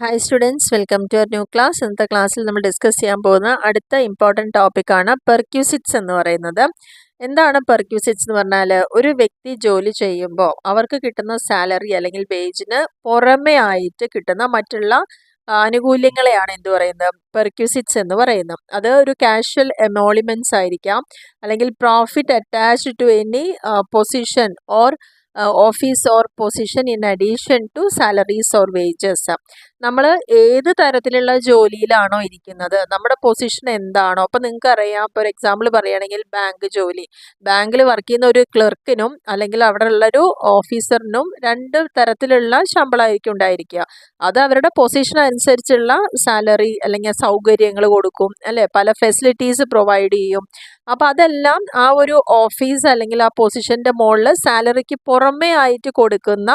Hi students, welcome to our new class. ഇന്നത്തെ ക്ലാസ്സിൽ നമ്മൾ ഡിസ്കസ് ചെയ്യാൻ പോകുന്ന അടുത്ത ഇമ്പോർട്ടൻറ്റ് ടോപ്പിക്കാണ് പെർക്യൂസിറ്റ്സ് എന്ന് പറയുന്നത്. എന്താണ് പെർക്യൂസിറ്റ്സ് എന്ന് പറഞ്ഞാൽ ഒരു വ്യക്തി ജോലി ചെയ്യുമ്പോൾ അവർക്ക് കിട്ടുന്ന സാലറി അല്ലെങ്കിൽ വേജിന് പുറമെ ആയിട്ട് കിട്ടുന്ന മറ്റുള്ള ആനുകൂല്യങ്ങളെയാണ് എന്ത് പറയുന്നത് പെർക്യൂസിറ്റ്സ് എന്ന് പറയുന്നത്. അത് ഒരു കാഷ്വൽ എമോളിമെൻറ്റ്സ് ആയിരിക്കാം, അല്ലെങ്കിൽ profit attached to any position or office or position in addition to salaries or wages. നമ്മൾ ഏത് തരത്തിലുള്ള ജോലിയിലാണോ ഇരിക്കുന്നത്, നമ്മുടെ പൊസിഷൻ എന്താണോ, അപ്പം നിങ്ങൾക്ക് അറിയാം, ഇപ്പോൾ ഒരു എക്സാമ്പിൾ പറയുകയാണെങ്കിൽ ബാങ്ക് ജോലി, ബാങ്കിൽ വർക്ക് ചെയ്യുന്ന ഒരു ക്ലർക്കിനും അല്ലെങ്കിൽ അവിടെ ഉള്ളൊരു ഓഫീസറിനും രണ്ട് തരത്തിലുള്ള ശമ്പളമായിരിക്കും ഉണ്ടായിരിക്കുക. അത് അവരുടെ പൊസിഷൻ അനുസരിച്ചുള്ള സാലറി അല്ലെങ്കിൽ സൗകര്യങ്ങൾ കൊടുക്കും, അല്ലേ, പല ഫെസിലിറ്റീസ് പ്രൊവൈഡ് ചെയ്യും. അപ്പം അതെല്ലാം ആ ഒരു ഓഫീസ് അല്ലെങ്കിൽ ആ പൊസിഷൻ്റെ മുകളിൽ സാലറിക്ക് പുറമേ ആയിട്ട് കൊടുക്കുന്ന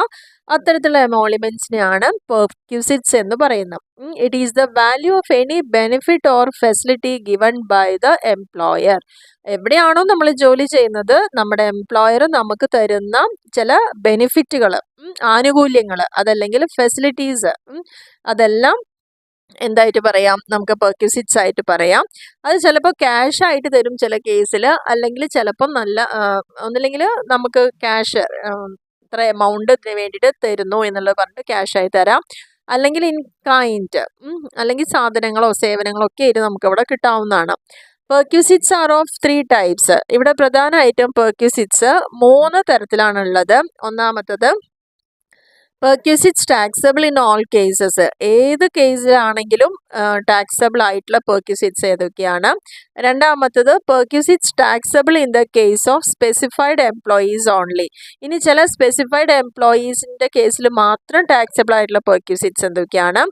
അത്തരത്തിലുള്ള എമോളിമെൻറ്റ്സിനെയാണ് പെർക്യൂസിറ്റ്സ് എന്ന് പറയുന്നത്. It is the value of any benefit or facility given by the employer. എവിടെയാണോ നമ്മൾ ജോലി ചെയ്യുന്നത്, നമ്മുടെ എംപ്ലോയർ നമുക്ക് തരുന്ന ചില ബെനിഫിറ്റുകൾ, ആനുകൂല്യങ്ങൾ, അതല്ലെങ്കിൽ ഫെസിലിറ്റീസ്, അതെല്ലാം എന്തായിട്ട് പറയാം, നമുക്ക് പെർക്യൂസിറ്റ്സ് ആയിട്ട് പറയാം. അത് ചിലപ്പോൾ ക്യാഷ് ആയിട്ട് തരും ചില കേസിൽ, അല്ലെങ്കിൽ ചിലപ്പം നല്ല ഒന്നില്ലെങ്കിൽ നമുക്ക് ക്യാഷ് ഇത്ര എമൗണ്ട് വേണ്ടിയിട്ട് തരുന്നു എന്നുള്ളത് പറഞ്ഞിട്ട് ക്യാഷായി തരാം, അല്ലെങ്കിൽ ഇൻ കൈൻഡ്, അല്ലെങ്കിൽ സാധനങ്ങളോ സേവനങ്ങളോ ഒക്കെ ആയിട്ട് നമുക്കവിടെ കിട്ടാവുന്നതാണ്. Perquisites are of 3 types. ഇവിടെ പ്രധാനമായിട്ടും പെർക്യൂസിറ്റ്സ് 3 തരത്തിലാണുള്ളത്. ഒന്നാമത്തത് perquisites taxable in all cases. ഏത് കേസിലാണെങ്കിലും ടാക്സബിൾ ആയിട്ടുള്ള പെർക്യൂസിറ്റ്സ് ഏതൊക്കെയാണ്? രണ്ടാമത്തത് perquisites taxable in the case of specified employees only. ഇനി ചില സ്പെസിഫൈഡ് എംപ്ലോയീസിൻ്റെ കേസിൽ മാത്രം ടാക്സബിൾ ആയിട്ടുള്ള പെർക്യൂസിറ്റ്സ് എന്തൊക്കെയാണ്?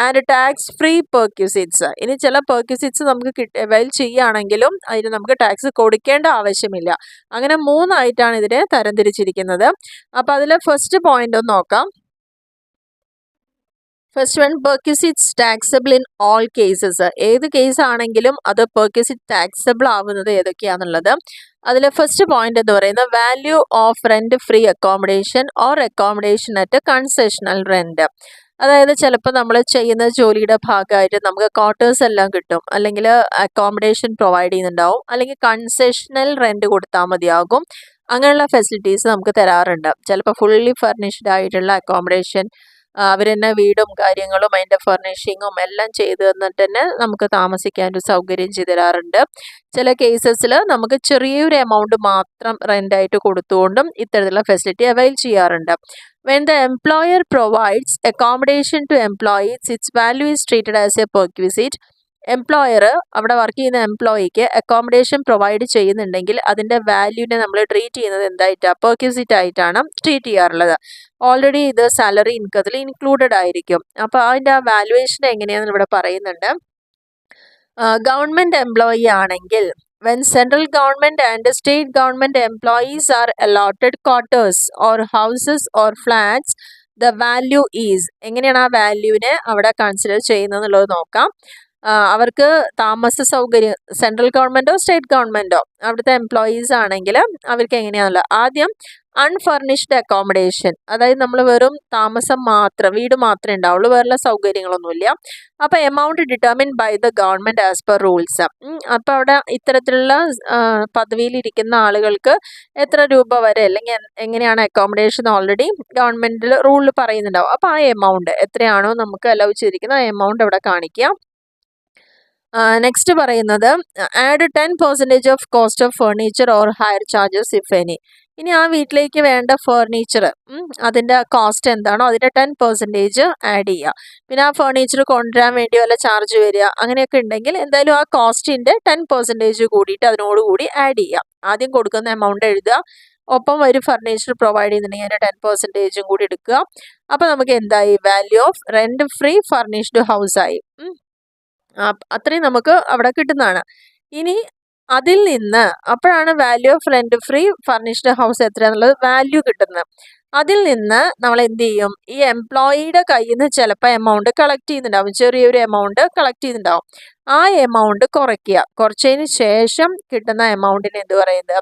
And tax free perquisites. ഇനി ചില പെർക്യൂസിറ്റ്സ് നമുക്ക് അവൈൽ ചെയ്യുകയാണെങ്കിലും അതിന് നമുക്ക് ടാക്സ് കൊടുക്കേണ്ട ആവശ്യമില്ല. അങ്ങനെ 3 ആയിട്ടാണ് ഇതിനെ തരംതിരിച്ചിരിക്കുന്നത്. അപ്പോൾ അതിൽ ഫസ്റ്റ് പോയിന്റ് ഒന്ന് നോക്കാം. First one, perquisites taxable in all cases. ഏത് കേസ് ആണെങ്കിലും അത് പെർക്യൂസിറ്റ് ടാക്സബിൾ ആവുന്നത് ഏതൊക്കെയാണെന്നുള്ളത്. അതിൽ ഫസ്റ്റ് പോയിന്റ് എന്ന് പറയുന്നത് value of rent free accommodation or accommodation at concessional rent. അതായത് ചിലപ്പോൾ നമ്മൾ ചെയ്യുന്ന ജോലിയുടെ ഭാഗമായിട്ട് നമുക്ക് ക്വാർട്ടേഴ്സ് എല്ലാം കിട്ടും, അല്ലെങ്കിൽ അക്കോമഡേഷൻ പ്രൊവൈഡ് ചെയ്യുന്നുണ്ടാവും, അല്ലെങ്കിൽ കൺസെഷണൽ റെന്റ് കൊടുത്താൽ മതിയാകും. അങ്ങനെയുള്ള ഫെസിലിറ്റീസ് നമുക്ക് തരാറുണ്ട്. ചിലപ്പോൾ ഫുള്ളി ഫർണിഷ്ഡ് ആയിട്ടുള്ള അക്കോമഡേഷൻ, അവർ തന്നെ വീടും കാര്യങ്ങളും അതിൻ്റെ ഫർണിഷിങ്ങും എല്ലാം ചെയ്ത് തന്നിട്ട് തന്നെ നമുക്ക് താമസിക്കാൻ ഒരു സൗകര്യം ചെയ്തു തരാറുണ്ട്. ചില കേസസിൽ നമുക്ക് ചെറിയൊരു എമൗണ്ട് മാത്രം റെൻ്റായിട്ട് കൊടുത്തുകൊണ്ടും ഇത്തരത്തിലുള്ള ഫെസിലിറ്റി അവൈൽ ചെയ്യാറുണ്ട്. When the employer provides accommodation to employees, its value is treated as a perquisite. Employer അവിടെ വർക്ക് ചെയ്യുന്ന എംപ്ലോയിക്ക് അക്കോമഡേഷൻ പ്രൊവൈഡ് ചെയ്യുന്നുണ്ടെങ്കിൽ അതിൻ്റെ വാല്യൂവിനെ നമ്മൾ ട്രീറ്റ് ചെയ്യുന്നത് എന്തായിട്ടാണ്? പെർക്യൂസിറ്റ് ആയിട്ടാണ് ട്രീറ്റ് ചെയ്യാറുള്ളത്. ഓൾറെഡി ഇത് സാലറി ഇൻകത്തിൽ ഇൻക്ലൂഡഡ് ആയിരിക്കും. അപ്പോൾ അതിൻ്റെ ആ വാല്യുവേഷൻ എങ്ങനെയാണെന്ന് ഇവിടെ പറയുന്നുണ്ട്. ഗവൺമെൻറ് എംപ്ലോയി ആണെങ്കിൽ when central government and state government employees are allotted quarters or houses or flats, the value is, എങ്ങനെയാണ് ആ വാല്യൂവിനെ അവിടെ കൺസിഡർ ചെയ്യുന്നത് എന്നുള്ളത് നോക്കാം. അവർക്ക് താമസ സൗകര്യം സെൻട്രൽ ഗവൺമെൻറ്റോ സ്റ്റേറ്റ് ഗവൺമെൻറ്റോ അവിടുത്തെ എംപ്ലോയീസ് ആണെങ്കിൽ അവർക്ക് എങ്ങനെയാണല്ലോ, ആദ്യം അൺഫർണിഷ്ഡ് അക്കോമഡേഷൻ, അതായത് നമ്മൾ വെറും താമസം മാത്രം, വീട് മാത്രമേ ഉണ്ടാവുള്ളൂ, വേറെ സൗകര്യങ്ങളൊന്നുമില്ല. അപ്പോൾ amount determine by the government as per rules. അപ്പോൾ അവിടെ ഇത്തരത്തിലുള്ള പദവിയിലിരിക്കുന്ന ആളുകൾക്ക് എത്ര രൂപ വരെ, അല്ലെങ്കിൽ എങ്ങനെയാണ് അക്കോമഡേഷൻ ഓൾറെഡി ഗവൺമെൻറ്റിൽ റൂളിൽ പറയുന്നുണ്ടാവും. അപ്പോൾ ആ എമൗണ്ട് എത്രയാണോ നമുക്ക് അലൗ ചെയ്തിരിക്കുന്നത് ആ എമൗണ്ട് അവിടെ കാണിക്കുക. നെക്സ്റ്റ് പറയുന്നത് add 10% of cost of furniture or hire charges if any. ഇനി ആ വീട്ടിലേക്ക് വേണ്ട ഫർണിച്ചർ, അതിൻ്റെ കോസ്റ്റ് എന്താണോ അതിൻ്റെ 10% ആഡ് ചെയ്യുക. പിന്നെ ആ ഫർണിച്ചർ കൊണ്ടുവരാൻ വേണ്ടി വല്ല ചാർജ് വരിക അങ്ങനെയൊക്കെ ഉണ്ടെങ്കിൽ എന്തായാലും ആ കോസ്റ്റിൻ്റെ 10% കൂടിയിട്ട് അതിനോടുകൂടി ആഡ് ചെയ്യുക. ആദ്യം കൊടുക്കുന്ന എമൗണ്ട് എഴുതുക, ഒപ്പം ഒരു ഫർണിച്ചർ പ്രൊവൈഡ് ചെയ്യുന്നുണ്ടെങ്കിൽ അതിൻ്റെ 10% കൂടി എടുക്കുക. അപ്പോൾ നമുക്ക് എന്തായി? Value of rent free furnished ഹൗസായി. അത്രയും നമുക്ക് അവിടെ കിട്ടുന്നതാണ്. ഇനി അതിൽ നിന്ന് അപ്പോഴാണ് value of rent free furnished house എത്രയാണെന്നുള്ളത് വാല്യൂ കിട്ടുന്നത്. അതിൽ നിന്ന് നമ്മൾ എന്ത് ചെയ്യും? ഈ എംപ്ലോയിയുടെ കയ്യിൽ നിന്ന് ചിലപ്പോൾ എമൗണ്ട് കളക്ട് ചെയ്യുന്നുണ്ടാവും, ചെറിയൊരു എമൗണ്ട് കളക്ട് ചെയ്യുന്നുണ്ടാവും. ആ എമൗണ്ട് കുറയ്ക്കുക. കുറച്ചതിന് ശേഷം കിട്ടുന്ന എമൗണ്ടിന് എന്ത് പറയുന്നത്?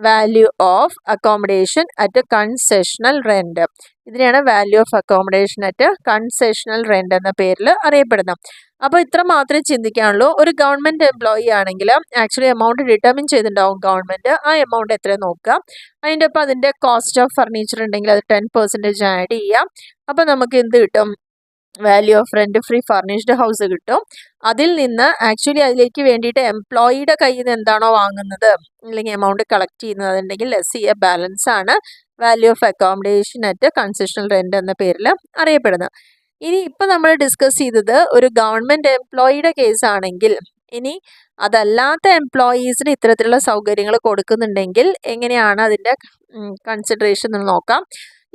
Value of accommodation at concessional rent. ഇതിനെയാണ് value of accommodation at concessional rent എന്ന പേരിൽ അറിയപ്പെടുന്നത്. അപ്പോൾ ഇത്ര മാത്രമേ ചിന്തിക്കാനുള്ളൂ. ഒരു ഗവൺമെൻറ് എംപ്ലോയി ആണെങ്കിൽ ആക്ച്വലി എമൗണ്ട് ഡിറ്റർമിൻ ചെയ്തിട്ടുണ്ടാവും ഗവൺമെൻറ്. ആ എമൗണ്ട് എത്ര നോക്കുക. അതിൻ്റെ ഒപ്പം അതിൻ്റെ കോസ്റ്റ് ഓഫ് ഫർണിച്ചർ ഉണ്ടെങ്കിൽ അത് 10% ആഡ് ചെയ്യാം. അപ്പോൾ നമുക്ക് എന്ത് കിട്ടും? Value of rent free furnished house കിട്ടും. അതിൽ നിന്ന് ആക്ച്വലി അതിലേക്ക് വേണ്ടിയിട്ട് എംപ്ലോയിയുടെ കയ്യിൽ നിന്ന് എന്താണോ വാങ്ങുന്നത് അല്ലെങ്കിൽ എമൗണ്ട് കളക്ട് ചെയ്യുന്നത് അതുണ്ടെങ്കിൽ ലെസ് ചെയ്യുക ബാലൻസ് ആണ് value of accommodation at concessional rent എന്ന പേരിൽ അറിയപ്പെടുന്നത്. ഇനി ഇപ്പം നമ്മൾ ഡിസ്കസ് ചെയ്തത് ഒരു ഗവൺമെൻറ് എംപ്ലോയിയുടെ കേസ് ആണെങ്കിൽ, ഇനി അതല്ലാത്ത എംപ്ലോയീസിന് ഇത്തരത്തിലുള്ള സൗകര്യങ്ങൾ കൊടുക്കുന്നുണ്ടെങ്കിൽ എങ്ങനെയാണ് അതിൻ്റെ കൺസിഡറേഷൻ എന്ന് നോക്കാം.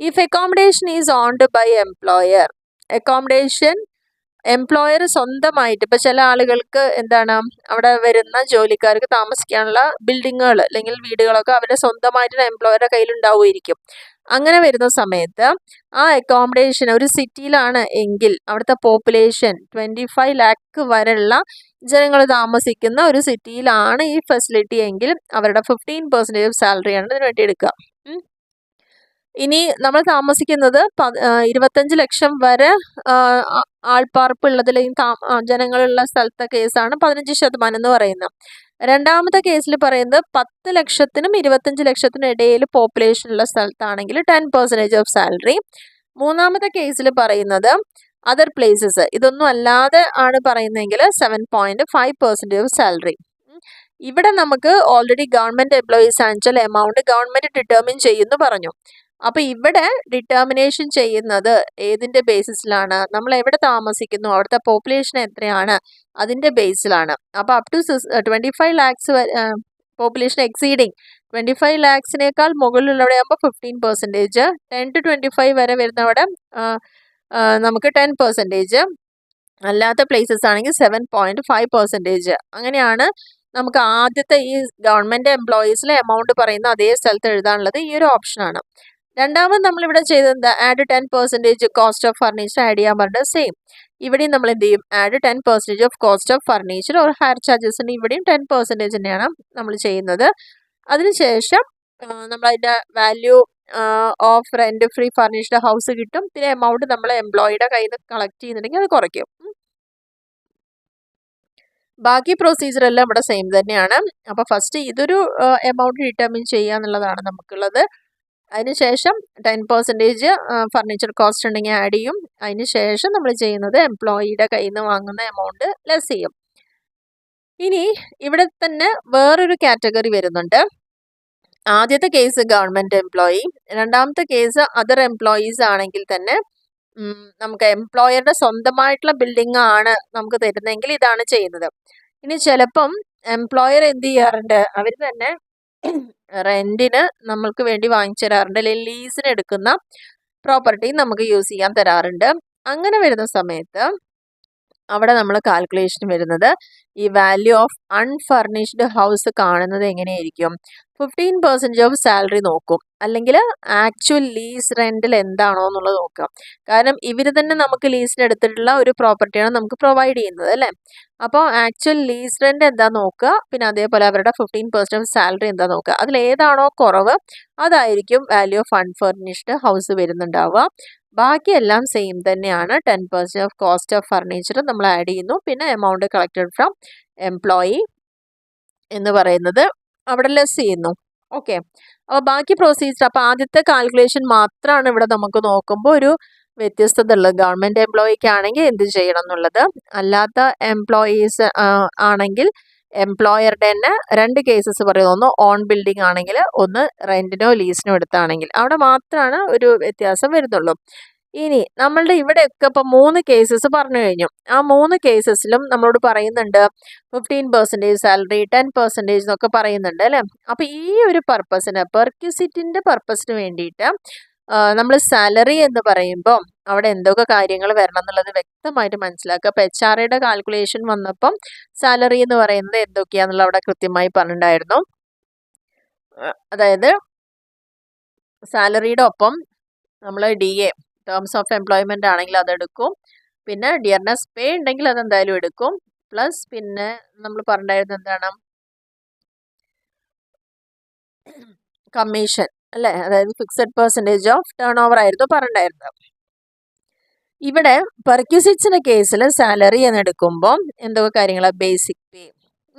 If accommodation is owned by employer, accommodation employer സ്വന്തമായിട്ട്, ഇപ്പം ചില ആളുകൾക്ക് എന്താണ് അവിടെ വരുന്ന ജോലിക്കാർക്ക് താമസിക്കാനുള്ള ബിൽഡിങ്ങുകൾ അല്ലെങ്കിൽ വീടുകളൊക്കെ അവരുടെ സ്വന്തമായിട്ട് എംപ്ലോയറുടെ കയ്യിലുണ്ടാവുമായിരിക്കും. അങ്ങനെ വരുന്ന സമയത്ത് ആ അക്കോമഡേഷൻ ഒരു സിറ്റിയിലാണ് എങ്കിൽ അവിടുത്തെ പോപ്പുലേഷൻ 25 lakh വരെയുള്ള ജനങ്ങൾ താമസിക്കുന്ന ഒരു സിറ്റിയിലാണ് ഈ ഫെസിലിറ്റി എങ്കിൽ അവരുടെ 15% സാലറിയാണ് ഇതിന് വേണ്ടി എടുക്കുക. ഇനി നമ്മൾ താമസിക്കുന്നത് 25 ലക്ഷം വരെ ആൾപ്പാർപ്പുള്ളത് അല്ലെങ്കിൽ ജനങ്ങളുള്ള സ്ഥലത്തെ കേസാണ് 15% എന്ന് പറയുന്നത്. രണ്ടാമത്തെ കേസിൽ പറയുന്നത് 10 ലക്ഷത്തിനും 25 ലക്ഷത്തിനും ഇടയിൽ പോപ്പുലേഷൻ ഉള്ള സ്ഥലത്താണെങ്കിൽ 10% ഓഫ് സാലറി. മൂന്നാമത്തെ കേസിൽ പറയുന്നത് അതർ പ്ലേസസ്, ഇതൊന്നും അല്ലാതെ ആണ് പറയുന്നതെങ്കിൽ 7.5% ഓഫ് സാലറി. ഇവിടെ നമുക്ക് ഓൾറെഡി ഗവൺമെൻറ് എംപ്ലോയീസ് ആണെച്ചാൽ എമൗണ്ട് ഗവൺമെൻറ് ഡിറ്റർമിൻ ചെയ്യുന്നു പറഞ്ഞു. അപ്പോൾ ഇവിടെ ഡിറ്റർമിനേഷൻ ചെയ്യുന്നത് ഏതിൻ്റെ ബേസിസിലാണ്? നമ്മൾ എവിടെ താമസിക്കുന്നു, അവിടുത്തെ പോപ്പുലേഷൻ എത്രയാണ്, അതിൻ്റെ ബേസിലാണ്. അപ്പോൾ up to 25 lakhs population exceeding 25 lakhs മുകളിലുള്ളവിടെ ആകുമ്പോൾ 15%, 10 to 25 വരെ വരുന്നവിടെ നമുക്ക് 10%, അല്ലാത്ത പ്ലേസസ് ആണെങ്കിൽ 7.5%. അങ്ങനെയാണ് നമുക്ക് ആദ്യത്തെ ഈ ഗവൺമെൻറ് എംപ്ലോയീസിലെ എമൗണ്ട് പറയുന്ന അതേ സ്ഥലത്ത് എഴുതാനുള്ളത് ഈ ഒരു ഓപ്ഷനാണ്. രണ്ടാമത് നമ്മളിവിടെ ചെയ്തത് add 10% cost of furniture add ചെയ്യാൻ പറഞ്ഞത് സെയിം. ഇവിടെയും നമ്മൾ എന്ത് ചെയ്യും? Add 10% of cost of furniture or hire charges ഉണ്ട്. ഇവിടെയും 10% തന്നെയാണ് നമ്മൾ ചെയ്യുന്നത്. അതിനുശേഷം നമ്മൾ അതിൻ്റെ value of rent free furnished house കിട്ടും. പിന്നെ എമൗണ്ട് നമ്മൾ എംപ്ലോയിയുടെ കയ്യിൽ നിന്ന് കളക്ട് ചെയ്യുന്നുണ്ടെങ്കിൽ അത് കുറയ്ക്കും. ബാക്കി പ്രൊസീജിയർ എല്ലാം ഇവിടെ സെയിം തന്നെയാണ്. അപ്പോൾ ഫസ്റ്റ് ഇതൊരു എമൗണ്ട് ഡിറ്റർമിൻ ചെയ്യുക എന്നുള്ളതാണ് നമുക്കുള്ളത്. അതിനുശേഷം 10% ഫർണിച്ചർ കോസ്റ്റ് ഉണ്ടെങ്കിൽ ആഡ് ചെയ്യും. അതിനുശേഷം നമ്മൾ ചെയ്യുന്നത് എംപ്ലോയിയുടെ കയ്യിൽ നിന്ന് വാങ്ങുന്ന എമൗണ്ട് ലെസ് ചെയ്യും. ഇനി ഇവിടെ തന്നെ വേറൊരു കാറ്റഗറി വരുന്നുണ്ട്. ആദ്യത്തെ കേസ് ഗവൺമെൻറ് എംപ്ലോയി, രണ്ടാമത്തെ കേസ് അതർ എംപ്ലോയീസ് ആണെങ്കിൽ തന്നെ നമുക്ക് എംപ്ലോയറുടെ സ്വന്തമായിട്ടുള്ള ബിൽഡിംഗ് ആണ് നമുക്ക് തരുന്നതെങ്കിൽ ഇതാണ് ചെയ്യുന്നത്. ഇനി ചിലപ്പം എംപ്ലോയർ എന്ത് ചെയ്യാറുണ്ട്? അവർ തന്നെ റെന്റിന് നമ്മൾക്ക് വേണ്ടി വാങ്ങിച്ചു തരാറുണ്ട്, അല്ലെങ്കിൽ ലീസിന് എടുക്കുന്ന പ്രോപ്പർട്ടി നമുക്ക് യൂസ് ചെയ്യാൻ തരാറുണ്ട്. അങ്ങനെ വരുന്ന സമയത്ത് അവിടെ നമ്മൾ കാൽക്കുലേഷൻ വരുന്നത് ഈ വാല്യൂ ഓഫ് അൺഫർണിഷ്ഡ് ഹൗസ് കാണുന്നത് എങ്ങനെയായിരിക്കും? 15% ഓഫ് സാലറി നോക്കും, അല്ലെങ്കിൽ ആക്ച്വൽ ലീസ് റെന്റിൽ എന്താണോ എന്നുള്ളത് നോക്കാം. കാരണം ഇവർ തന്നെ നമുക്ക് ലീസിന് എടുത്തിട്ടുള്ള ഒരു പ്രോപ്പർട്ടിയാണ് നമുക്ക് പ്രൊവൈഡ് ചെയ്യുന്നത് അല്ലേ. അപ്പോൾ ആക്ച്വൽ ലീസ് റെന്റ് എന്താ നോക്കുക, പിന്നെ അതേപോലെ അവരുടെ 15% ഓഫ് സാലറി എന്താ നോക്കുക. അതിൽ ഏതാണോ കുറവ് അതായിരിക്കും വാല്യൂ ഓഫ് അൺഫർണിഷ്ഡ് ഹൗസ് വരുന്നുണ്ടാവുക. ബാക്കിയെല്ലാം സെയിം തന്നെയാണ്. 10% ഓഫ് കോസ്റ്റ് ഓഫ് ഫർണിച്ചർ നമ്മൾ ആഡ് ചെയ്യുന്നു. പിന്നെ എമൗണ്ട് കളക്റ്റഡ് ഫ്രം എംപ്ലോയി എന്ന് പറയുന്നത് അവിടെ ലെസ് ചെയ്യുന്നു. ഓക്കെ, അപ്പോൾ ബാക്കി പ്രൊസീജിയർ, അപ്പോൾ ആദ്യത്തെ കാൽക്കുലേഷൻ മാത്രമാണ് ഇവിടെ നമുക്ക് നോക്കുമ്പോൾ ഒരു വ്യത്യസ്തത ഉള്ളത്. ഗവൺമെൻറ് എംപ്ലോയിക്ക് ആണെങ്കിൽ എന്ത് ചെയ്യണം എന്നുള്ളത്, അല്ലാത്ത എംപ്ലോയീസ് ആണെങ്കിൽ എംപ്ലോയറുടെ തന്നെ 2 കേസസ് പറയുന്നു. ഒന്ന് ഓൺ ബിൽഡിംഗ് ആണെങ്കിൽ, ഒന്ന് റെന്റിനോ ലീസിനോ എടുത്താണെങ്കിൽ. അവിടെ മാത്രമാണ് ഒരു വ്യത്യാസം വരുന്നുള്ളൂ. ഇനി നമ്മളുടെ ഇവിടെയൊക്കെ ഇപ്പം 3 കേസസ് പറഞ്ഞു കഴിഞ്ഞു. ആ 3 കേസസിലും നമ്മളോട് പറയുന്നുണ്ട് 15% സാലറി, 10% എന്നൊക്കെ പറയുന്നുണ്ട് അല്ലേ. അപ്പോൾ ഈ ഒരു പർപ്പസിന്, പെർക്യൂസിറ്റിൻ്റെ പർപ്പസിന് വേണ്ടിയിട്ട് നമ്മൾ സാലറി എന്ന് പറയുമ്പോൾ അവിടെ എന്തൊക്കെ കാര്യങ്ങൾ വരണം എന്നുള്ളത് വ്യക്തമായിട്ട് മനസ്സിലാക്കുക. അപ്പോൾ HRAയുടെ കാൽക്കുലേഷൻ വന്നപ്പം സാലറി എന്ന് പറയുന്നത് എന്തൊക്കെയാണെന്നുള്ള അവിടെ കൃത്യമായി പറഞ്ഞിട്ടുണ്ടായിരുന്നു. അതായത് സാലറിയുടെ ഒപ്പം നമ്മൾ DA ടേംസ് ഓഫ് എംപ്ലോയ്മെൻ്റ് ആണെങ്കിൽ അതെടുക്കും. പിന്നെ ഡിയർനെസ് പേ ഉണ്ടെങ്കിൽ അതെന്തായാലും എടുക്കും. പ്ലസ് പിന്നെ നമ്മൾ പറഞ്ഞിരുന്നത് എന്താണ്, കമ്മീഷൻ അല്ലേ, അതായത് fixed percentage of turn over ആയിരുന്നു പറഞ്ഞിരുന്നത്. ഇവിടെ പെർക്യൂസിറ്റ്സിന്റെ കേസിൽ സാലറി എന്ന് എടുക്കുമ്പോൾ എന്തൊക്കെ കാര്യങ്ങളാണ്, ബേസിക് പേ,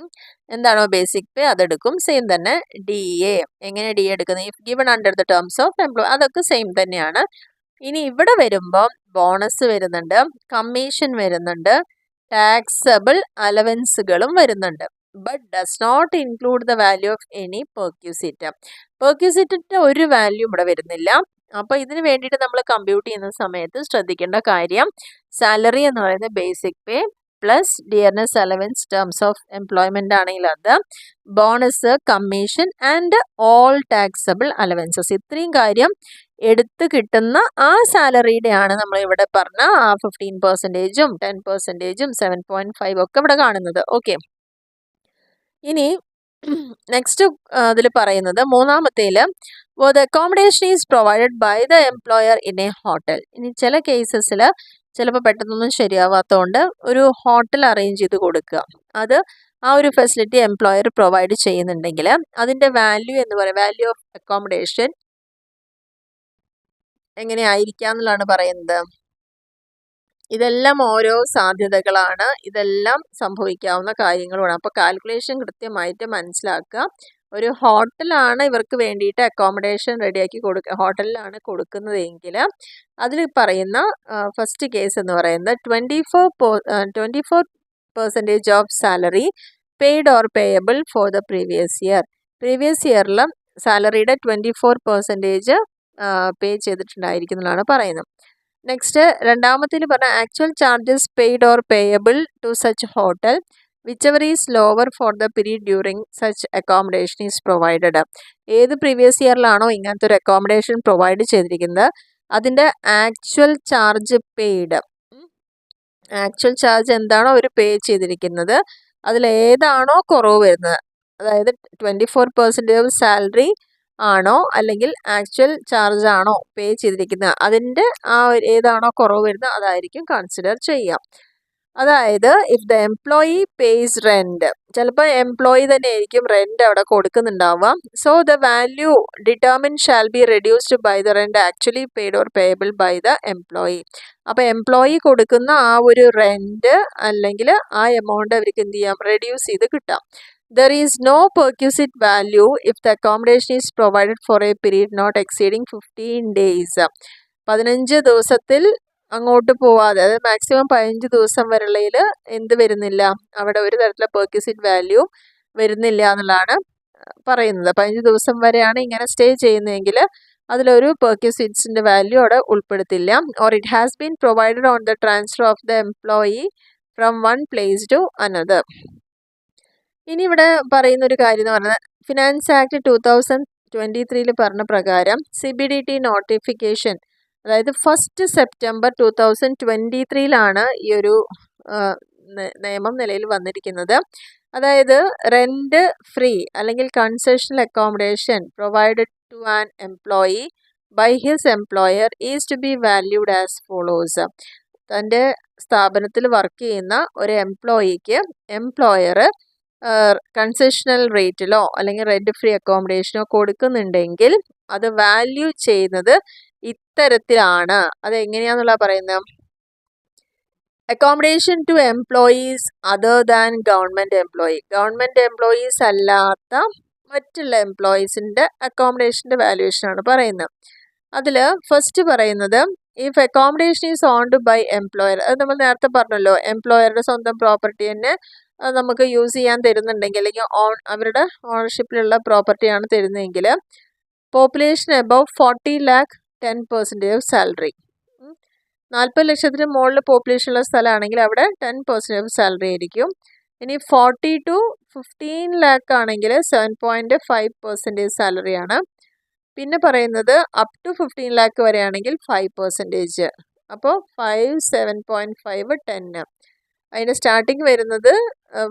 എന്താണോ ബേസിക് പേ അതെടുക്കും. സെയിം തന്നെ ഡി എ, എങ്ങനെ ഡി എ എടുക്കുന്നത്, if given under the terms of employ, അതൊക്കെ സെയിം തന്നെയാണ്. ഇനി ഇവിടെ വരുമ്പോൾ ബോണസ് വരുന്നുണ്ട്, കമ്മീഷൻ വരുന്നുണ്ട്, ടാക്സബിൾ അലവൻസുകളും വരുന്നുണ്ട്. But does not include the value of any perquisite. പെർക്യൂസിറ്റിന്റെ ഒരു വാല്യൂ ഇവിടെ വരുന്നില്ല. അപ്പോൾ ഇതിന് വേണ്ടിയിട്ട് നമ്മൾ കമ്പ്യൂട്ട് ചെയ്യുന്ന സമയത്ത് ശ്രദ്ധിക്കേണ്ട കാര്യം, സാലറി എന്ന് പറയുന്നത് basic pay plus dearness allowance terms of employment ആണെങ്കിൽ അത്, bonus, commission and all taxable allowances, ഇത്രയും കാര്യം എടുത്ത് കിട്ടുന്ന ആ സാലറിയുടെ ആണ് നമ്മൾ ഇവിടെ പറഞ്ഞ ആ 15%, 10%, 7.5 ഒക്കെ ഇവിടെ കാണുന്നത്. ഓക്കെ, ഇനി നെക്സ്റ്റ് അതിൽ പറയുന്നത് മൂന്നാമത്തേൽ, the accommodation is provided by the employer in a hotel. ഇനി ചില കേസസിൽ ചിലപ്പോൾ പെട്ടെന്നൊന്നും ശരിയാവാത്തതുകൊണ്ട് ഒരു ഹോട്ടൽ അറേഞ്ച് ചെയ്ത് കൊടുക്കുക, അത് ആ ഒരു ഫെസിലിറ്റി എംപ്ലോയർ പ്രൊവൈഡ് ചെയ്യുന്നുണ്ടെങ്കിൽ അതിൻ്റെ വാല്യൂ എന്ന് പറയുന്നത്, വാല്യൂ ഓഫ് അക്കോമഡേഷൻ എങ്ങനെയായിരിക്കാം എന്നുള്ളതാണ് പറയുന്നത്. ഇതെല്ലാം ഓരോ സാധ്യതകളാണ്, ഇതെല്ലാം സംഭവിക്കാവുന്ന കാര്യങ്ങളുമാണ്. അപ്പോൾ കാൽക്കുലേഷൻ കൃത്യമായിട്ട് മനസ്സിലാക്കുക. ഒരു ഹോട്ടലാണ് ഇവർക്ക് വേണ്ടിയിട്ട് അക്കോമഡേഷൻ റെഡിയാക്കി കൊടുക്കുക, ഹോട്ടലിലാണ് കൊടുക്കുന്നതെങ്കിൽ അതിൽ പറയുന്ന ഫസ്റ്റ് കേസ് എന്ന് പറയുന്നത് 24% of salary paid or payable for the previous year. Previous ഇയറിൽ സാലറിയുടെ 24% പേ ചെയ്തിട്ടുണ്ടായിരിക്കും എന്നുള്ളതാണ് പറയുന്നത്. നെക്സ്റ്റ് രണ്ടാമത്തിൽ പറഞ്ഞ actual charges paid or payable to such hotel whichever is lower for the period during such accommodation is provided. ഏത് previous ഇയറിലാണോ ഇങ്ങനത്തെ ഒരു accommodation provide ചെയ്തിരിക്കുന്നത് അതിൻ്റെ actual charge paid, actual charge എന്താണോ അവർ പേ ചെയ്തിരിക്കുന്നത് അതിലേതാണോ കുറവ് വരുന്നത്, അതായത് 24% ഓഫ് സാലറി ആണോ അല്ലെങ്കിൽ ആക്ച്വൽ ചാർജ് ആണോ പേ ചെയ്തിരിക്കുന്നത്, അതിൻ്റെ ആ ഏതാണോ കുറവ് വരുന്നത് അതായിരിക്കും കൺസിഡർ ചെയ്യാം. അതായത് if the employee pays rent, ചിലപ്പോൾ എംപ്ലോയി തന്നെ ആയിരിക്കും റെൻറ്റ് അവിടെ കൊടുക്കുന്നുണ്ടാവുക. So the value determine shall be reduced by the rent actually paid or payable by the employee. അപ്പോൾ എംപ്ലോയി കൊടുക്കുന്ന ആ ഒരു റെൻറ്റ് അല്ലെങ്കിൽ ആ എമൗണ്ട് അവർക്ക് എന്ത് ചെയ്യാം, റെഡ്യൂസ് ചെയ്ത് കിട്ടാം. There is no perquisite value if the accommodation is provided for a period not exceeding 15 days. 15 ദിവസത്തിൽ അങ്ങോട്ട് പോവാതെ, അതായത് മാക്സിമം 15 ദിവസം വരെയുള്ളതിൽ എന്ത് വരുന്നില്ല, അവിടെ ഒരു തരത്തിലുള്ള പെർക്യൂസിറ്റ് വാല്യൂ വരുന്നില്ല എന്നുള്ളതാണ് പറയുന്നത്. 15 ദിവസം വരെയാണ് ഇങ്ങനെ സ്റ്റേ ചെയ്യുന്നതെങ്കിൽ അതിലൊരു പെർക്യൂസിറ്റ്സിൻ്റെ വാല്യൂ അവിടെ ഉൾപ്പെടുത്തില്ല. Or it has been provided on the transfer of the employee from one place to another. ഇനി ഇവിടെ പറയുന്ന ഒരു കാര്യം എന്ന് പറഞ്ഞാൽ ഫിനാൻസ് ആക്ട് 2023 പറഞ്ഞ പ്രകാരം CBDT നോട്ടിഫിക്കേഷൻ, അതായത് 1 സെപ്റ്റംബർ 2023 ഈ ഒരു നിയമം നിലയിൽ വന്നിരിക്കുന്നത്. അതായത് റെൻറ്റ് ഫ്രീ അല്ലെങ്കിൽ concessional accommodation provided to an employee by his employer is to be valued as follows. തൻ്റെ സ്ഥാപനത്തിൽ വർക്ക് ചെയ്യുന്ന ഒരു എംപ്ലോയിക്ക് എംപ്ലോയർ കൺസെഷണൽ റേറ്റിലോ അല്ലെങ്കിൽ റെൻറ്റ് ഫ്രീ അക്കോമഡേഷനോ കൊടുക്കുന്നുണ്ടെങ്കിൽ അത് വാല്യൂ ചെയ്യുന്നത് ഇത്തരത്തിലാണ്. അത് എങ്ങനെയാണെന്നുള്ള പറയുന്നത്, accommodation to employees other than government employee, government employees അല്ലാത്ത മറ്റുള്ള എംപ്ലോയീസിൻ്റെ അക്കോമഡേഷൻ്റെ വാല്യൂഷനാണ് പറയുന്നത്. അതിൽ ഫസ്റ്റ് പറയുന്നത് if accommodation is owned by employer, അത് നമ്മൾ നേരത്തെ പറഞ്ഞല്ലോ, എംപ്ലോയറുടെ സ്വന്തം പ്രോപ്പർട്ടി തന്നെ നമുക്ക് യൂസ് ചെയ്യാൻ തരുന്നുണ്ടെങ്കിൽ അല്ലെങ്കിൽ അവരുടെ ഓണർഷിപ്പിലുള്ള പ്രോപ്പർട്ടിയാണ് തരുന്നതെങ്കിൽ population above 40 lakh 10% of salary, 40 ലക്ഷത്തിന് മുകളിൽ പോപ്പുലേഷൻ ഉള്ള സ്ഥലമാണെങ്കിൽ അവിടെ 10% ഓഫ് സാലറി ആയിരിക്കും. ഇനി 40 to 15 lakh ആണെങ്കിൽ 7.5% സാലറിയാണ്. പിന്നെ പറയുന്നത് അപ് ടു 15 lakh വരെയാണെങ്കിൽ 5%. അപ്പോൾ 5, 7.5, 10. അതിൻ്റെ സ്റ്റാർട്ടിങ് വരുന്നത്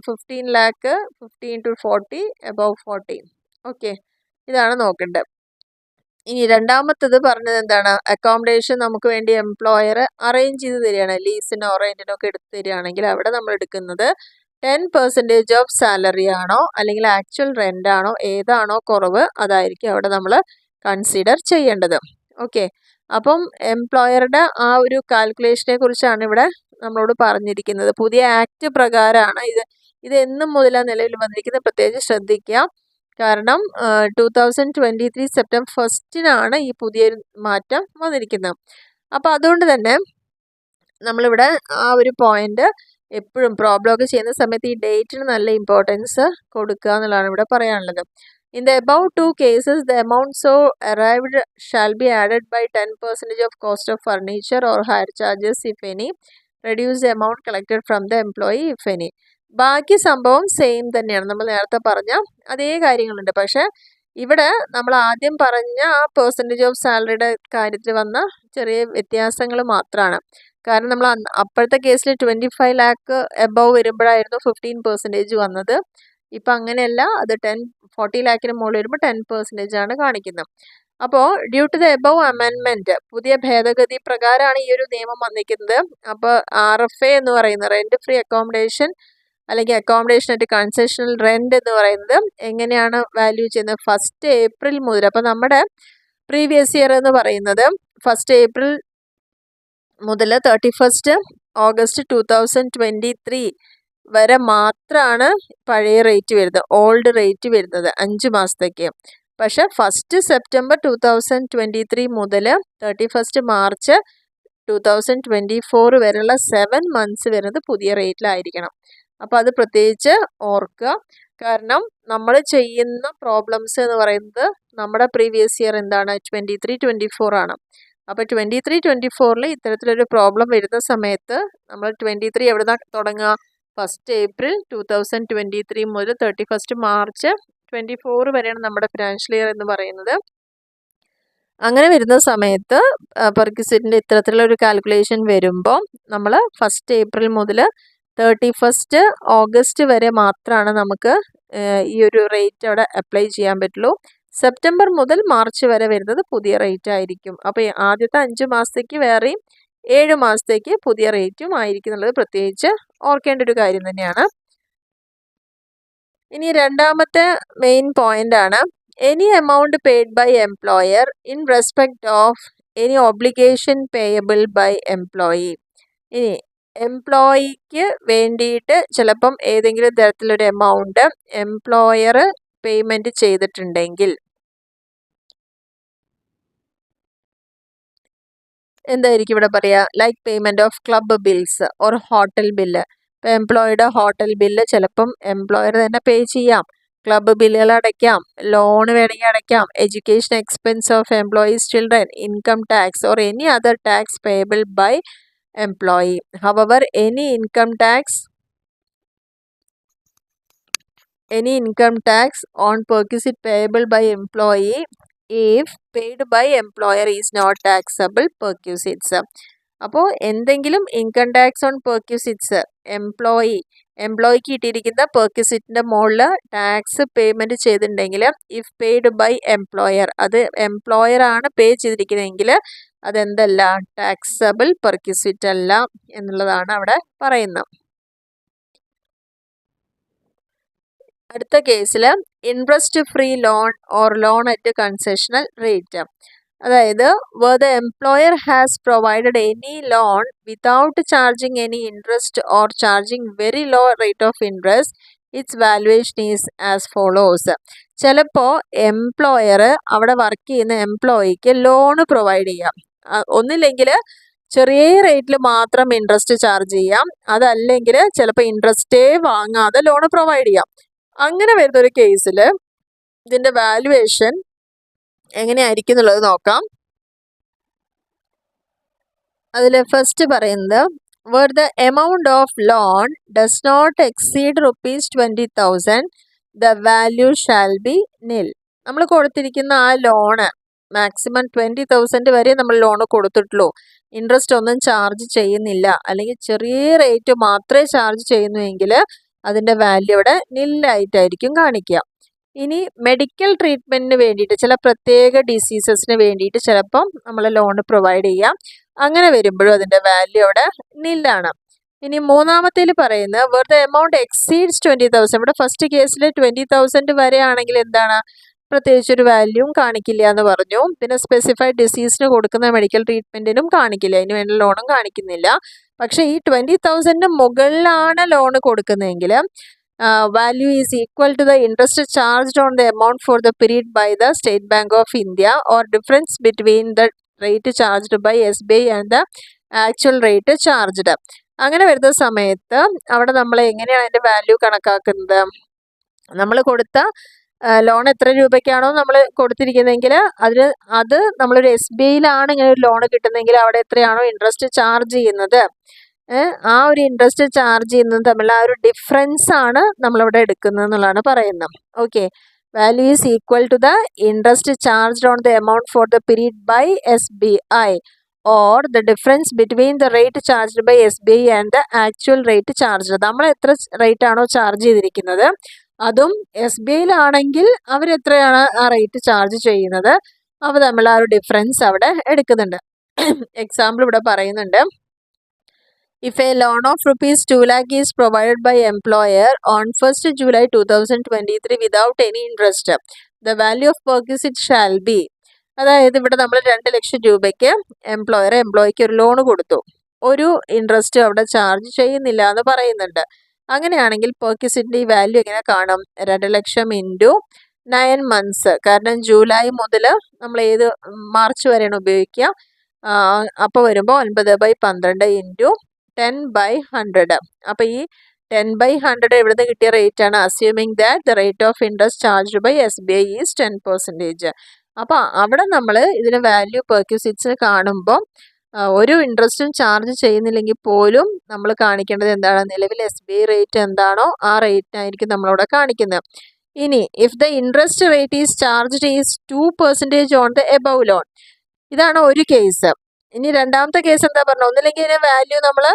15 lakh, 15 to 40, above 40. ഓക്കെ, ഇതാണ് നോക്കേണ്ടത്. ഇനി രണ്ടാമത്തത് പറഞ്ഞത് എന്താണ്, അക്കോമഡേഷൻ നമുക്ക് വേണ്ടി എംപ്ലോയർ അറേഞ്ച് ചെയ്ത് തരികയാണ്, ലീസിനോ റെൻറ്റിനോ ഒക്കെ എടുത്ത് തരികയാണെങ്കിൽ അവിടെ നമ്മൾ എടുക്കുന്നത് 10% ഓഫ് സാലറി ആണോ അല്ലെങ്കിൽ ആക്ച്വൽ റെൻ്റ് ആണോ, ഏതാണോ കുറവ് അതായിരിക്കും അവിടെ നമ്മൾ കൺസിഡർ ചെയ്യേണ്ടത്. ഓക്കെ, അപ്പം എംപ്ലോയറുടെ ആ ഒരു കാൽക്കുലേഷനെ കുറിച്ചാണ് ഇവിടെ നമ്മളോട് പറഞ്ഞിരിക്കുന്നത്. പുതിയ ആക്ട് പ്രകാരമാണ് ഇത് എന്നും മുതലാണ് നിലവിൽ വന്നിരിക്കുന്നത്, പ്രത്യേകിച്ച് ശ്രദ്ധിക്കുക. കാരണം 2023 സെപ്റ്റംബർ 1 ഈ പുതിയൊരു മാറ്റം വന്നിരിക്കുന്നത്. അപ്പോൾ അതുകൊണ്ട് തന്നെ നമ്മളിവിടെ ആ ഒരു പോയിന്റ് എപ്പോഴും പ്രോബ്ലം ഒക്കെ ചെയ്യുന്ന സമയത്ത് ഈ ഡേറ്റിന് നല്ല ഇമ്പോർട്ടൻസ് കൊടുക്കുക എന്നുള്ളതാണ് ഇവിടെ പറയാനുള്ളത്. In the above two cases, the amount so arrived shall be added by 10% of cost of furniture or hire charges if any, reduce the amount collected from the employee if any. ബാക്കി സംഭവം same തന്നെയാണ്, നമ്മൾ നേരത്തെ പറഞ്ഞ അതേ കാര്യങ്ങളുണ്ട്. പക്ഷേ ഇവിടെ നമ്മൾ ആദ്യം പറഞ്ഞ ആ പെർസെൻറ്റേജ് ഓഫ് സാലറിയുടെ കാര്യത്തിൽ വന്ന ചെറിയ വ്യത്യാസങ്ങൾ മാത്രമാണ്. കാരണം നമ്മൾ അപ്പോഴത്തെ കേസിൽ 25 lakh എബവ് വരുമ്പോഴായിരുന്നു 15% വന്നത്. ഇപ്പം അങ്ങനെയല്ല, അത് 40 lakhന് മുകളിൽ വരുമ്പോൾ 10% ആണ് കാണിക്കുന്നത്. അപ്പോൾ due to the above amendment, പുതിയ ഭേദഗതി പ്രകാരമാണ് ഈ ഒരു നിയമം വന്നിരിക്കുന്നത്. അപ്പോൾ RFA എന്ന് പറയുന്നത് റെൻറ്റ് ഫ്രീ അക്കോമഡേഷൻ അല്ലെങ്കിൽ അക്കോമഡേഷൻ അറ്റ് കൺസെഷണൽ റെൻറ്റ് എന്ന് പറയുന്നത് എങ്ങനെയാണ് വാല്യൂ ചെയ്യുന്നത്? 1 April മുതൽ. അപ്പോൾ നമ്മുടെ പ്രീവിയസ് ഇയർ എന്ന് പറയുന്നത് 1 April മുതൽ 31 August 2023 വരെ മാത്രമാണ് പഴയ റേറ്റ് വരുന്നത്, ഓൾഡ് റേറ്റ് വരുന്നത് 5 മാസത്തേക്ക്. പക്ഷേ 1 September 2023 മുതൽ 31 March 2024 വരെയുള്ള 7 months വരുന്നത് പുതിയ റേറ്റിലായിരിക്കണം. അപ്പോൾ അത് പ്രത്യേകിച്ച് ഓർക്കുക. കാരണം നമ്മൾ ചെയ്യുന്ന പ്രോബ്ലംസ് എന്ന് പറയുന്നത് നമ്മുടെ പ്രീവിയസ് ഇയർ എന്താണ് 23-24 ആണ്. അപ്പോൾ 23-24 ഇത്തരത്തിലൊരു പ്രോബ്ലം വരുന്ന സമയത്ത് നമ്മൾ 23 എവിടെ നിന്നാണ് തുടങ്ങുക? 1 April 2023 മുതൽ 31 March 2024 വരെയാണ് നമ്മുടെ ഫിനാൻഷ്യൽ ഇയർ എന്ന് പറയുന്നത്. അങ്ങനെ വരുന്ന സമയത്ത് പെർക്വിസിറ്റിൻ്റെ ഇത്തരത്തിലുള്ളൊരു കാൽക്കുലേഷൻ വരുമ്പോൾ നമ്മൾ 1 April മുതൽ 31 August വരെ മാത്രമാണ് നമുക്ക് ഈ ഒരു റേറ്റ് അവിടെ അപ്ലൈ ചെയ്യാൻ പറ്റുള്ളൂ. സെപ്റ്റംബർ മുതൽ മാർച്ച് വരെ വരുന്നത് പുതിയ റേറ്റ് ആയിരിക്കും. അപ്പോൾ ആദ്യത്തെ 5 മാസത്തേക്ക് വേറെയും 7 മാസത്തേക്ക് പുതിയ റേറ്റും ആയിരിക്കും എന്നുള്ളത് പ്രത്യേകിച്ച് ഓർക്കേണ്ട ഒരു കാര്യം തന്നെയാണ്. ഇനി രണ്ടാമത്തെ മെയിൻ പോയിന്റ് ആണ് any amount paid by employer in respect of any obligation payable by employee. ഇനി എംപ്ലോയിക്ക് വേണ്ടിയിട്ട് ചിലപ്പം ഏതെങ്കിലും തരത്തിലൊരു എമൗണ്ട് എംപ്ലോയർ പേയ്മെൻറ്റ് ചെയ്തിട്ടുണ്ടെങ്കിൽ എന്തായിരിക്കും ഇവിടെ പറയുക? Like payment of club bills or hotel bill. ഇപ്പോൾ എംപ്ലോയിയുടെ ഹോട്ടൽ ബില്ല് ചിലപ്പം എംപ്ലോയർ തന്നെ പേ ചെയ്യാം, ക്ലബ്ബ് ബില്ലുകൾ അടയ്ക്കാം, ലോൺ വേണമെങ്കിൽ അടയ്ക്കാം, education expense of employees children, income tax or any other tax payable by employee. However, any income tax on perquisite payable by employee if paid by employer is not taxable perquisites. അപ്പോൾ എന്തെങ്കിലും income tax on പെർക്വിസിറ്റ്സ് എംപ്ലോയിക്ക് കിട്ടിയിരിക്കുന്ന പെർക്വിസിറ്റിൻ്റെ മുകളിൽ tax payment ചെയ്തിട്ടുണ്ടെങ്കിൽ if paid by employer, അത് employer ആണ് പേ ചെയ്തിരിക്കുന്നതെങ്കിൽ അതെന്തല്ല? Taxable perquisite അല്ല എന്നുള്ളതാണ് അവിടെ പറയുന്നത്. അടുത്ത കേസിൽ interest free loan or loan at concessional rate. അതായത് where the employer has provided any loan without charging any interest or charging very low rate of interest, its valuation is as follows. ചിലപ്പോൾ employer അവിടെ work ചെയ്യുന്ന എംപ്ലോയിക്ക് loan provide ചെയ്യാം, ഒന്നില്ലെങ്കിൽ ചെറിയ റേറ്റിൽ മാത്രം interest charge ചെയ്യാം, അതല്ലെങ്കിൽ ചിലപ്പോൾ ഇൻട്രസ്റ്റേ വാങ്ങാതെ ലോണ് പ്രൊവൈഡ് ചെയ്യാം. അങ്ങനെ വരുന്നൊരു കേസിൽ ഇതിൻ്റെ വാല്യുവേഷൻ എങ്ങനെയായിരിക്കും എന്നുള്ളത് നോക്കാം. അതിൽ ഫസ്റ്റ് പറയുന്നത് where the amount of loan does not exceed ₹20,000 the value shall be nil. നമ്മൾ കൊടുത്തിരിക്കുന്ന ആ ലോണ് മാക്സിമം 20,000 വരെ നമ്മൾ ലോണ് കൊടുത്തിട്ടുള്ളൂ, ഇൻട്രസ്റ്റ് ഒന്നും ചാർജ് ചെയ്യുന്നില്ല, അല്ലെങ്കിൽ ചെറിയ റേറ്റ് മാത്രമേ ചാർജ് ചെയ്യുന്നുവെങ്കിൽ അതിൻ്റെ വാല്യൂ ഇവിടെ നില്ലായിട്ടായിരിക്കും കാണിക്കുക. ഇനി മെഡിക്കൽ ട്രീറ്റ്മെൻറ്റിന് വേണ്ടിയിട്ട് ചില പ്രത്യേക ഡിസീസസിന് വേണ്ടിയിട്ട് ചിലപ്പം നമ്മൾ ലോൺ പ്രൊവൈഡ് ചെയ്യാം, അങ്ങനെ വരുമ്പോഴും അതിൻ്റെ വാല്യൂ അവിടെ നില്ലാണ്. ഇനി മൂന്നാമത്തേൽ പറയുന്നത് വെർ ദ എമൗണ്ട് എക്സീഡ്സ് 20,000. ഇവിടെ ഫസ്റ്റ് കേസിൽ 20,000 വരെ ആണെങ്കിൽ എന്താണ്, പ്രത്യേകിച്ചൊരു വാല്യൂം കാണിക്കില്ല എന്ന് പറഞ്ഞു. പിന്നെ സ്പെസിഫൈഡ് ഡിസീസിന് കൊടുക്കുന്ന മെഡിക്കൽ ട്രീറ്റ്മെൻറ്റിനും കാണിക്കില്ല, അതിന് വേണ്ടി ലോണും കാണിക്കുന്നില്ല. പക്ഷേ ഈ 20,000 മുകളിലാണ് ലോണ് കൊടുക്കുന്നതെങ്കിൽ value is equal to the interest charged on the amount for the period by the State Bank of India or difference between the rate charged by SBI and the actual rate charged. അങ്ങനെ വരുന്ന സമയത്ത് അവിടെ നമ്മൾ എങ്ങനെയാണ് അതിൻ്റെ value കണക്കാക്കുന്നത്? നമ്മൾ കൊടുത്ത ലോൺ എത്ര രൂപയ്ക്കാണോ നമ്മൾ കൊടുത്തിരിക്കുന്നതെങ്കിൽ അത് നമ്മളൊരു SBIയിലാണ് ഇങ്ങനെ ഒരു ലോൺ കിട്ടുന്നതെങ്കിൽ അവിടെ എത്രയാണോ ഇൻട്രസ്റ്റ് ചാർജ് ചെയ്യുന്നത്, ആ ഒരു ഇൻട്രസ്റ്റ് ചാർജ് ചെയ്യുന്നത് തമ്മിലുള്ള ആ ഒരു ഡിഫറൻസ് ആണ് നമ്മളിവിടെ എടുക്കുന്നത് എന്നുള്ളതാണ് പറയുന്നത്. Okay, value is equal to the interest charged on the amount for the period by SBI or the difference between the rate charged by SBI and the actual rate charged. നമ്മൾ എത്ര rate ആണോ charge ചെയ്തിരിക്കുന്നത് അതും SBIയിലാണെങ്കിൽ അവരെത്രയാണ് ആ rate charge ചെയ്യുന്നത് അവ തമ്മിലുള്ള ആ ഒരു ഡിഫറൻസ് അവിടെ എടുക്കുന്നുണ്ട്. എക്സാമ്പിൾ ഇവിടെ പറയുന്നുണ്ട്. If a loan of rupees 2 lakh is provided by employer on 1st July 2023 without any interest, the value of perquisite shall be. അതായത് ഇവിടെ നമ്മൾ 2 ലക്ഷം രൂപയ്ക്ക് എംപ്ലോയിക്ക് ഒരു ലോൺ കൊടുത്തു, ഒരു ഇൻട്രസ്റ്റ് അവിടെ ചാർജ് ചെയ്യുന്നില്ല എന്ന് പറയുന്നുണ്ട്. അങ്ങനെയാണെങ്കിൽ പെർക്വിസിറ്റിൻ്റെ ഈ വാല്യൂ എങ്ങനെ കാണും? 2 ലക്ഷം ഇൻറ്റു 9 മന്ത്സ്, കാരണം ജൂലൈ മുതൽ നമ്മൾ ഏത് മാർച്ച് വരെയാണ് ഉപയോഗിക്കുക. അപ്പോൾ വരുമ്പോൾ 9/12 ഇൻറ്റു 10/100. അപ്പോൾ ഈ 10/100 എവിടുന്ന് കിട്ടിയ റേറ്റ് ആണ്? Assuming that the rate of interest charged by SBI is 10%. അപ്പോൾ അവിടെ നമ്മൾ ഇതിന് വാല്യൂ പെർക്വിസിറ്റ്സിന് കാണുമ്പോൾ ഒരു ഇൻട്രസ്റ്റും ചാർജ് ചെയ്യുന്നില്ലെങ്കിൽ പോലും നമ്മൾ കാണിക്കേണ്ടത് എന്താണ്? നിലവിൽ SBI റേറ്റ് എന്താണോ ആ റേറ്റിനായിരിക്കും നമ്മളവിടെ കാണിക്കുന്നത്. ഇനി if the interest rate is charged is 2% on the above loan, ഇതാണ് ഒരു കേസ്. ഇനി രണ്ടാമത്തെ കേസ് എന്താ പറഞ്ഞത്? ഒന്നില്ലെങ്കിൽ ഇതിന് വാല്യൂ നമ്മൾ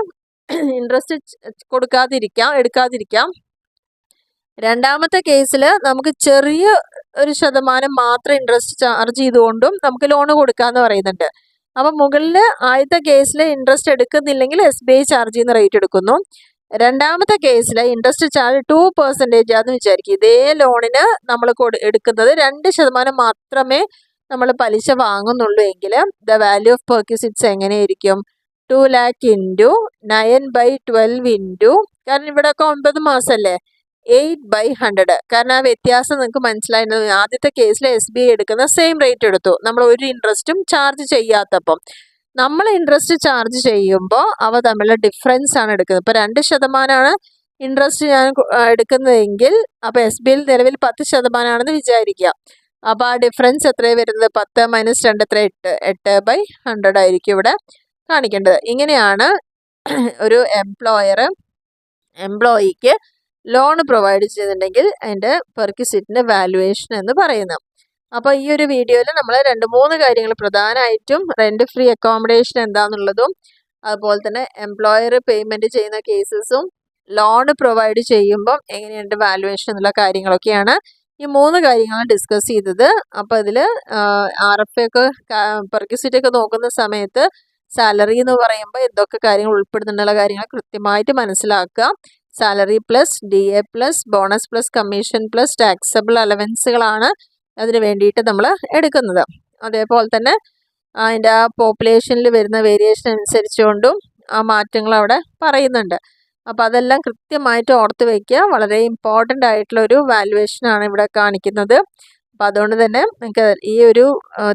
ഇൻട്രസ്റ്റ് എടുക്കാതിരിക്കാം. രണ്ടാമത്തെ കേസിൽ നമുക്ക് ചെറിയ ഒരു ശതമാനം മാത്രം ഇൻട്രസ്റ്റ് ചാർജ് ചെയ്തുകൊണ്ടും നമുക്ക് ലോൺ കൊടുക്കാമെന്ന് പറയുന്നുണ്ട്. അപ്പം മുകളിൽ ആദ്യത്തെ കേസിൽ ഇൻട്രസ്റ്റ് എടുക്കുന്നില്ലെങ്കിൽ SBI ചാർജ് ചെയ്യുന്ന റേറ്റ് എടുക്കുന്നു. രണ്ടാമത്തെ കേസിൽ ഇൻട്രസ്റ്റ് ചാർജ് 2% ആണെന്ന് വിചാരിക്കും. ഇതേ ലോണിന് നമ്മൾ എടുക്കുന്നത് 2% മാത്രമേ നമ്മൾ പലിശ വാങ്ങുന്നുള്ളൂ എങ്കിൽ ദ വാല്യൂ ഓഫ് പെർക്വിസിറ്റ്സ് എങ്ങനെയായിരിക്കും? 2 lakh ഇൻറ്റു 9/12 ഇൻറ്റു, കാരണം ഇവിടെ ഒക്കെ 9 മാസമല്ലേ, 8/100. കാരണം ആ വ്യത്യാസം നിങ്ങൾക്ക് മനസ്സിലായിരുന്നു. ആദ്യത്തെ കേസിൽ SBI എടുക്കുന്ന സെയിം റേറ്റ് എടുത്തു, നമ്മൾ ഒരു ഇൻട്രസ്റ്റും ചാർജ് ചെയ്യാത്തപ്പം. നമ്മൾ ഇൻട്രസ്റ്റ് ചാർജ് ചെയ്യുമ്പോൾ അവ തമ്മിലുള്ള ഡിഫറൻസ് ആണ് എടുക്കുന്നത്. ഇപ്പോൾ 2% ഇൻട്രസ്റ്റ് ഞാൻ എടുക്കുന്നതെങ്കിൽ അപ്പോൾ SBIയിൽ നിലവിൽ 10% ആണെന്ന് വിചാരിക്കുക. അപ്പോൾ ആ ഡിഫറൻസ് എത്രയാണ് വരുന്നത്? 10 - 2 എത്ര? 8/100 ആയിരിക്കും ഇവിടെ കാണിക്കേണ്ടത്. ഇങ്ങനെയാണ് ഒരു എംപ്ലോയിക്ക് ലോൺ പ്രൊവൈഡ് ചെയ്തിട്ടുണ്ടെങ്കിൽ അതിൻ്റെ പെർക്വിസിറ്റിൻ്റെ വാല്യുവേഷൻ എന്ന് പറയുന്നത്. അപ്പോൾ ഈ ഒരു വീഡിയോയിൽ നമ്മൾ 2-3 കാര്യങ്ങൾ, പ്രധാനമായിട്ടും റെൻറ്റ് ഫ്രീ അക്കോമഡേഷൻ എന്താണെന്നുള്ളതും അതുപോലെ തന്നെ എംപ്ലോയർ പേയ്മെൻറ്റ് ചെയ്യുന്ന കേസസും ലോൺ പ്രൊവൈഡ് ചെയ്യുമ്പം എങ്ങനെയുണ്ട് വാല്യുവേഷൻ എന്നുള്ള കാര്യങ്ങളൊക്കെയാണ് ഈ 3 കാര്യങ്ങളാണ് ഡിസ്കസ് ചെയ്തത്. അപ്പോൾ ഇതിൽ RFA ഒക്കെ പെർക്വിസിറ്റി ഒക്കെ നോക്കുന്ന സമയത്ത് സാലറി എന്ന് പറയുമ്പോൾ എന്തൊക്കെ കാര്യങ്ങൾ ഉൾപ്പെടുന്നുള്ള കാര്യങ്ങൾ കൃത്യമായിട്ട് മനസ്സിലാക്കുക. Salary plus DA plus bonus plus commission plus taxable അലവൻസുകളാണ് അതിന് വേണ്ടിയിട്ട് നമ്മൾ എടുക്കുന്നത്. അതേപോലെ തന്നെ അതിൻ്റെ ആ പോപ്പുലേഷനിൽ വരുന്ന വേരിയേഷൻ അനുസരിച്ചുകൊണ്ടും ആ മാറ്റങ്ങൾ അവിടെ പറയുന്നുണ്ട്. അപ്പോൾ അതെല്ലാം കൃത്യമായിട്ട് ഓർത്ത് വയ്ക്കുക. വളരെ ഇമ്പോർട്ടൻ്റ് ആയിട്ടുള്ളൊരു വാല്യുവേഷനാണ് ഇവിടെ കാണിക്കുന്നത്. അപ്പോൾ അതുകൊണ്ട് തന്നെ നിങ്ങൾക്ക് ഈ ഒരു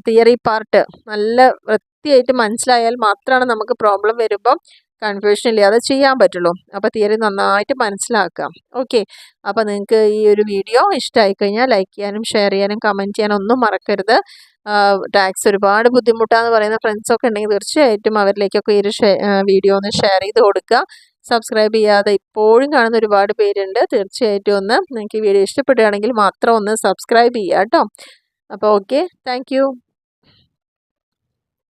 തിയറി പാർട്ട് നല്ല വൃത്തിയായിട്ട് മനസ്സിലായാൽ മാത്രമാണ് നമുക്ക് പ്രോബ്ലം വരുമ്പം കൺഫ്യൂഷൻ ഇല്ലാതെ ചെയ്യാൻ പറ്റുള്ളൂ. അപ്പോൾ തിയറി നന്നായിട്ട് മനസ്സിലാക്കാം. ഓക്കെ, അപ്പോൾ നിങ്ങൾക്ക് ഈ ഒരു വീഡിയോ ഇഷ്ടമായി കഴിഞ്ഞാൽ ലൈക്ക് ചെയ്യാനും ഷെയർ ചെയ്യാനും കമൻറ്റ് ചെയ്യാനും ഒന്നും മറക്കരുത്. ടാക്സ് ഒരുപാട് ബുദ്ധിമുട്ടാന്ന് പറയുന്ന ഫ്രണ്ട്സൊക്കെ ഉണ്ടെങ്കിൽ തീർച്ചയായിട്ടും അവരിലേക്കൊക്കെ ഈ ഒരു വീഡിയോ ഒന്ന് ഷെയർ ചെയ്ത് കൊടുക്കുക. സബ്സ്ക്രൈബ് ചെയ്യാതെ ഇപ്പോഴും കാണുന്ന ഒരുപാട് പേരുണ്ട്. തീർച്ചയായിട്ടും ഒന്ന് നിങ്ങൾക്ക് ഈ വീഡിയോ ഇഷ്ടപ്പെടുകയാണെങ്കിൽ മാത്രം ഒന്ന് സബ്സ്ക്രൈബ് ചെയ്യുക കേട്ടോ. അപ്പോൾ ഓക്കെ, താങ്ക്